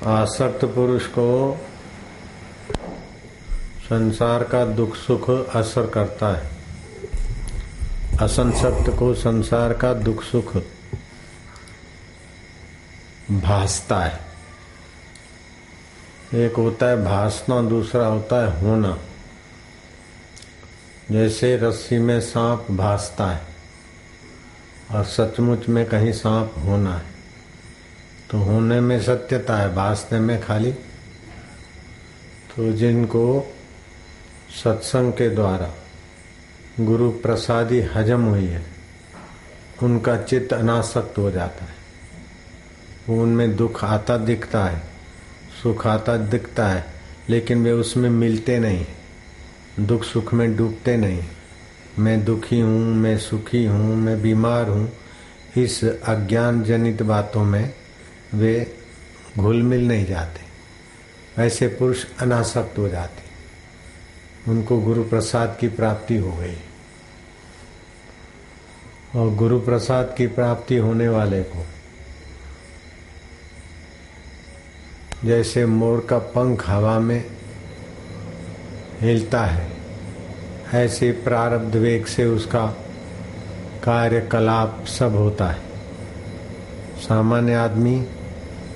आसक्त पुरुष को संसार का दुख सुख असर करता है। असंसक्त को संसार का दुख सुख भासता है। एक होता है भासना, दूसरा होता है होना। जैसे रस्सी में सांप भासता है और सचमुच में कहीं सांप होना है, तो होने में सत्यता है, भासने में खाली। तो जिनको सत्संग के द्वारा गुरु प्रसादी हजम हुई है, उनका चित्त अनासक्त हो जाता है। वो उनमें दुख आता दिखता है, सुख आता दिखता है, लेकिन वे उसमें मिलते नहीं, दुख सुख में डूबते नहीं। मैं दुखी हूँ, मैं सुखी हूँ, मैं बीमार हूँ, इस अज्ञान जनित बातों में वे घुल मिल नहीं जाते। ऐसे पुरुष अनासक्त हो जाते, उनको गुरु प्रसाद की प्राप्ति हो गई। और गुरु प्रसाद की प्राप्ति होने वाले को जैसे मोर का पंख हवा में हिलता है, ऐसे प्रारब्ध वेग से उसका कार्यकलाप सब होता है। सामान्य आदमी,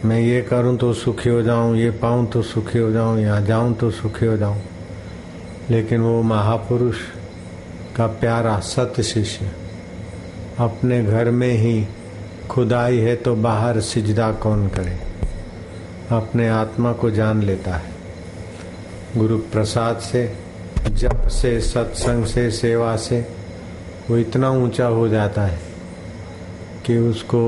मैं ये करूं तो सुखी हो जाऊं, ये पाऊं तो सुखी हो जाऊं, यहाँ जाऊं तो सुखी हो जाऊं। लेकिन वो महापुरुष का प्यारा सत शिष्य अपने घर में ही खुदाई है तो बाहर सिजदा कौन करे, अपने आत्मा को जान लेता है। गुरु प्रसाद से, जप से, सत्संग से, सेवा से वो इतना ऊंचा हो जाता है कि उसको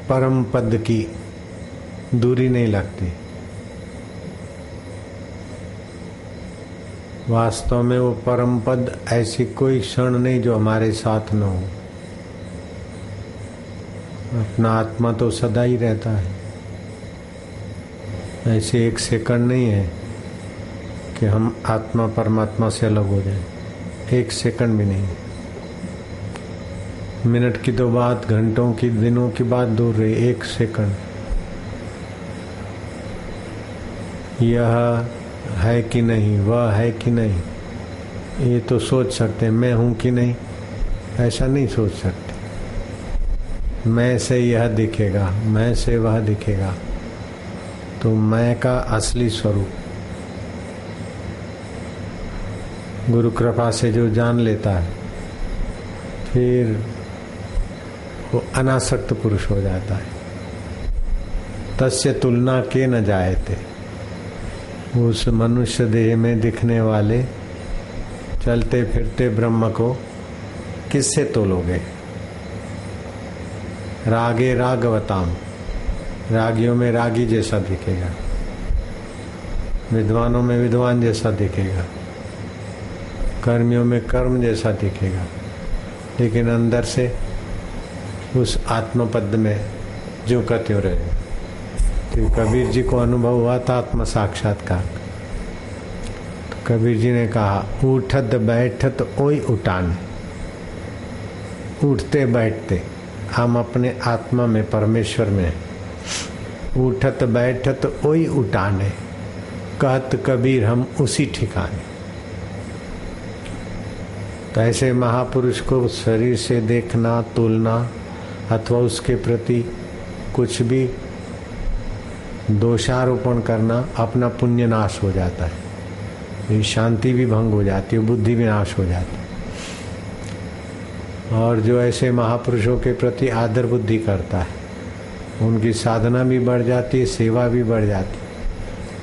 परम पद की दूरी नहीं लगती। वास्तव में वो परम पद ऐसी कोई क्षण नहीं जो हमारे साथ न हो। अपना आत्मा तो सदा ही रहता है। ऐसे एक सेकंड नहीं है कि हम आत्मा परमात्मा से अलग हो जाए, एक सेकंड भी नहीं। मिनट की तो बात, घंटों की, दिनों की बात दूर रही, एक सेकंड। यह है कि नहीं, वह है कि नहीं, ये तो सोच सकते हैं। मैं हूं कि नहीं, ऐसा नहीं सोच सकते। मैं से यह दिखेगा, मैं से वह दिखेगा, तो मैं का असली स्वरूप गुरु कृपा से जो जान लेता है, फिर वो अनासक्त पुरुष हो जाता है। तस्य तुलना के न जायते। उस मनुष्य देह में दिखने वाले चलते फिरते ब्रह्म को किससे तोलोगे? रागे रागवताम, रागियों में रागी जैसा दिखेगा, विद्वानों में विद्वान जैसा दिखेगा, कर्मियों में कर्म जैसा दिखेगा, लेकिन अंदर से उस आत्मपद में जो का त्यों रहे। तो कबीर जी को अनुभव हुआ था आत्म साक्षात्कार। तो कबीर जी ने कहा, उठत बैठत ओई उठान। उठते बैठते हम अपने आत्मा में, परमेश्वर में। उठत बैठत ओई उठाने, कहत कबीर हम उसी ठिकाने। तो ऐसे महापुरुष को शरीर से देखना, तोलना अथवा उसके प्रति कुछ भी दोषारोपण करना, अपना पुण्य नाश हो जाता है। शांति भी भंग हो जाती है, बुद्धि भी नाश हो जाती है। और जो ऐसे महापुरुषों के प्रति आदर बुद्धि करता है, उनकी साधना भी बढ़ जाती है, सेवा भी बढ़ जाती है,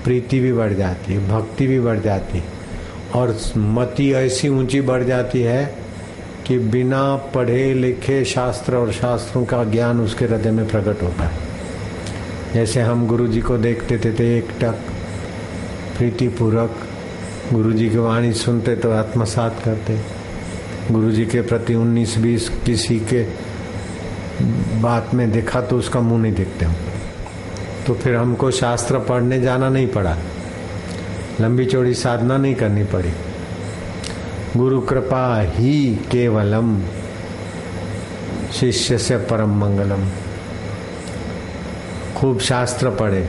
प्रीति भी बढ़ जाती है, भक्ति भी बढ़ जाती है, और मति ऐसी ऊंची बढ़ जाती है कि बिना पढ़े लिखे शास्त्र और शास्त्रों का ज्ञान उसके हृदय में प्रकट होता है। जैसे हम गुरु जी को देखते थे एक टक प्रीति पूर्वक गुरु जी की वाणी सुनते तो आत्मसात करते। गुरु जी के प्रति 19-20 किसी के बात में देखा तो उसका मुंह नहीं देखते हम। तो फिर हमको शास्त्र पढ़ने जाना नहीं पड़ा, लंबी चौड़ी साधना नहीं करनी पड़ी। गुरु कृपा ही केवलम शिष्य से परम मंगलम। खूब शास्त्र पढ़े,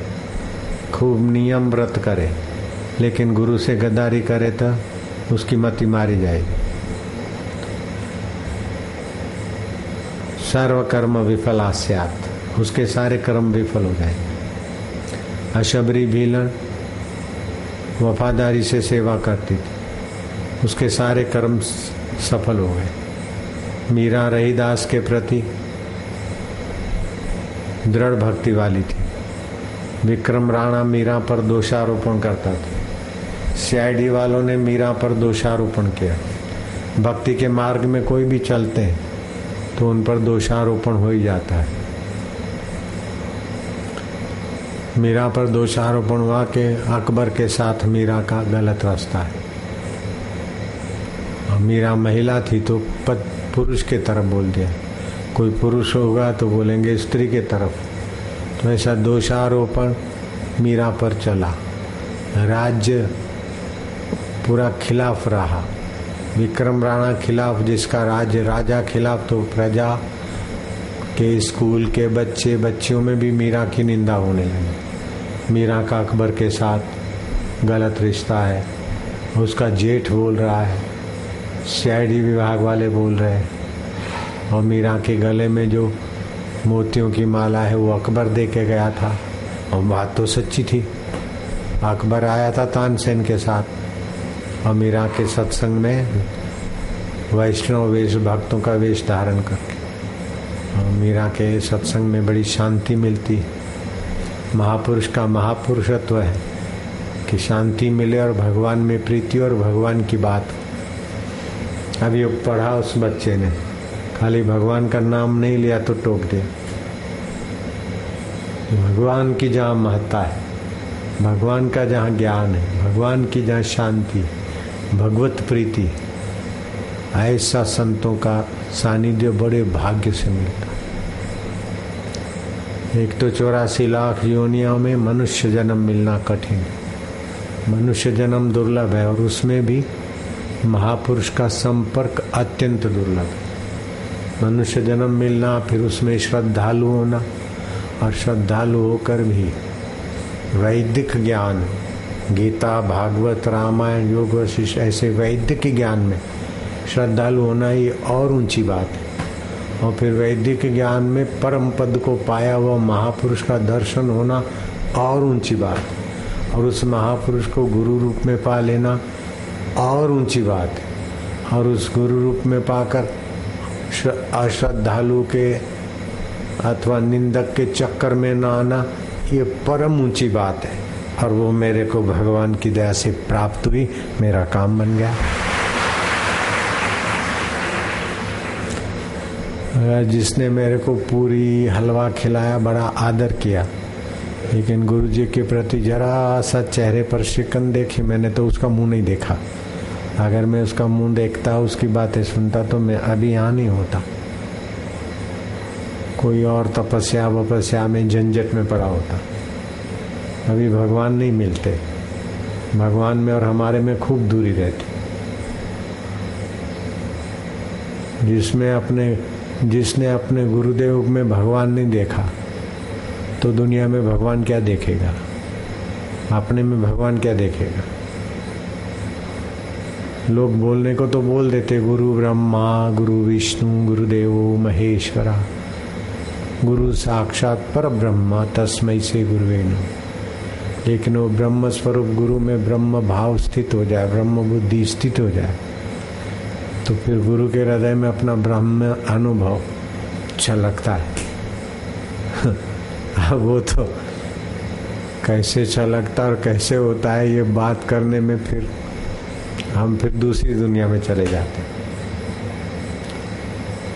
खूब नियम व्रत करे, लेकिन गुरु से गद्दारी करे तो उसकी मति मारी जाएगी। सर्व कर्म विफला स्यात्, उसके सारे कर्म विफल हो जाएंगे। अशबरी भीलन वफादारी से सेवा करती थी, उसके सारे कर्म सफल हो गए। मीरा रहीदास के प्रति दृढ़ भक्ति वाली थी। विक्रम राणा मीरा पर दोषारोपण करता था, सीआईडी वालों ने मीरा पर दोषारोपण किया। भक्ति के मार्ग में कोई भी चलते हैं तो उन पर दोषारोपण हो ही जाता है। मीरा पर दोषारोपण हुआ कि अकबर के साथ मीरा का गलत रास्ता है। और मीरा महिला थी तो पुरुष के तरफ बोल दिया, कोई पुरुष होगा तो बोलेंगे स्त्री के तरफ। तो ऐसा दोषारोपण मीरा पर चला, राज्य पूरा खिलाफ रहा। विक्रम राणा खिलाफ, जिसका राज्य राजा खिलाफ, तो प्रजा के स्कूल के बच्चे बच्चियों में भी मीरा की निंदा होने लगी। मीरा का अकबर के साथ गलत रिश्ता है, उसका जेठ बोल रहा है, सीआईडी विभाग वाले बोल रहे हैं, और मीरा के गले में जो मोतियों की माला है वो अकबर दे के गया था। और बात तो सच्ची थी, अकबर आया था तानसेन के साथ और मीरा के सत्संग में वैष्णव वेश, भक्तों का वेश धारण करके। और मीरा के सत्संग में बड़ी शांति मिलती। महापुरुष का महापुरुषत्व है कि शांति मिले और भगवान में प्रीति और भगवान की बात। अभी पढ़ा उस बच्चे ने, खाली भगवान का नाम नहीं लिया तो टोक दिया। भगवान की जहाँ महत्ता है, भगवान का जहाँ ज्ञान है, भगवान की जहाँ शांति, भगवत प्रीति, ऐसा संतों का सानिध्य बड़े भाग्य से मिलता है। एक तो 84 लाख योनियों में मनुष्य जन्म मिलना कठिन, मनुष्य जन्म दुर्लभ है, और उसमें भी महापुरुष का संपर्क अत्यंत दुर्लभ है। मनुष्य जन्म मिलना, फिर उसमें श्रद्धालु होना, और श्रद्धालु होकर भी वैदिक ज्ञान, गीता, भागवत, रामायण, योग वशिष्ठ, ऐसे वैदिक ज्ञान में श्रद्धालु होना ही और ऊंची बात है। और फिर वैदिक ज्ञान में परम पद को पाया हुआ महापुरुष का दर्शन होना और ऊंची बात है। और उस महापुरुष को गुरु रूप में पा लेना और ऊंची बात है। और उस गुरु रूप में पाकर अश्रद्धालु के अथवा निंदक के चक्कर में न आना, ये परम ऊंची बात है। और वो मेरे को भगवान की दया से प्राप्त हुई, मेरा काम बन गया। जिसने मेरे को पूरी हलवा खिलाया, बड़ा आदर किया, लेकिन गुरु जी के प्रति जरा सा चेहरे पर शिकन देखी, मैंने तो उसका मुंह नहीं देखा। अगर मैं उसका मुंह देखता, उसकी बातें सुनता, तो मैं अभी यहाँ नहीं होता, कोई और तपस्या वपस्या में झंझट में पड़ा होता। अभी भगवान नहीं मिलते, भगवान में और हमारे में खूब दूरी रहती। जिसने अपने गुरुदेव में भगवान नहीं देखा, तो दुनिया में भगवान क्या देखेगा, अपने में भगवान क्या देखेगा। लोग बोलने को तो बोल देते, गुरु ब्रह्मा, गुरु विष्णु, गुरुदेवो महेश्वरा, गुरु साक्षात पर ब्रह्मा तस्मै से गुरुवे नमः। लेकिन वो ब्रह्म स्वरूप गुरु में ब्रह्म भाव स्थित हो जाए, ब्रह्म बुद्धि स्थित हो जाए, तो फिर गुरु के हृदय में अपना ब्रह्म अनुभव छलकता है। अब वो तो कैसे छलकता और कैसे होता है, ये बात करने में फिर हम दूसरी दुनिया में चले जाते हैं।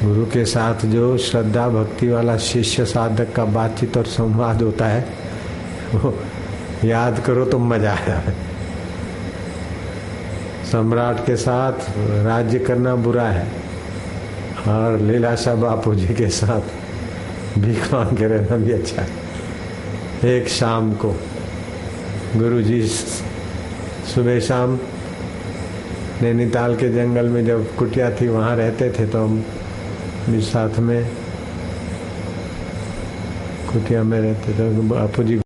गुरु के साथ जो श्रद्धा भक्ति वाला शिष्य साधक का बातचीत और संवाद होता है, वो याद करो तो मजा आ जाए। सम्राट के साथ राज्य करना बुरा है, और लीलाशाह बापू जी के साथ भीख मांग के रहना भी अच्छा है। एक शाम को गुरु जी सुबह शाम नैनीताल के जंगल में जब कुटिया थी वहाँ रहते थे तो हम भी साथ में कुटिया में रहते थे। बापू जी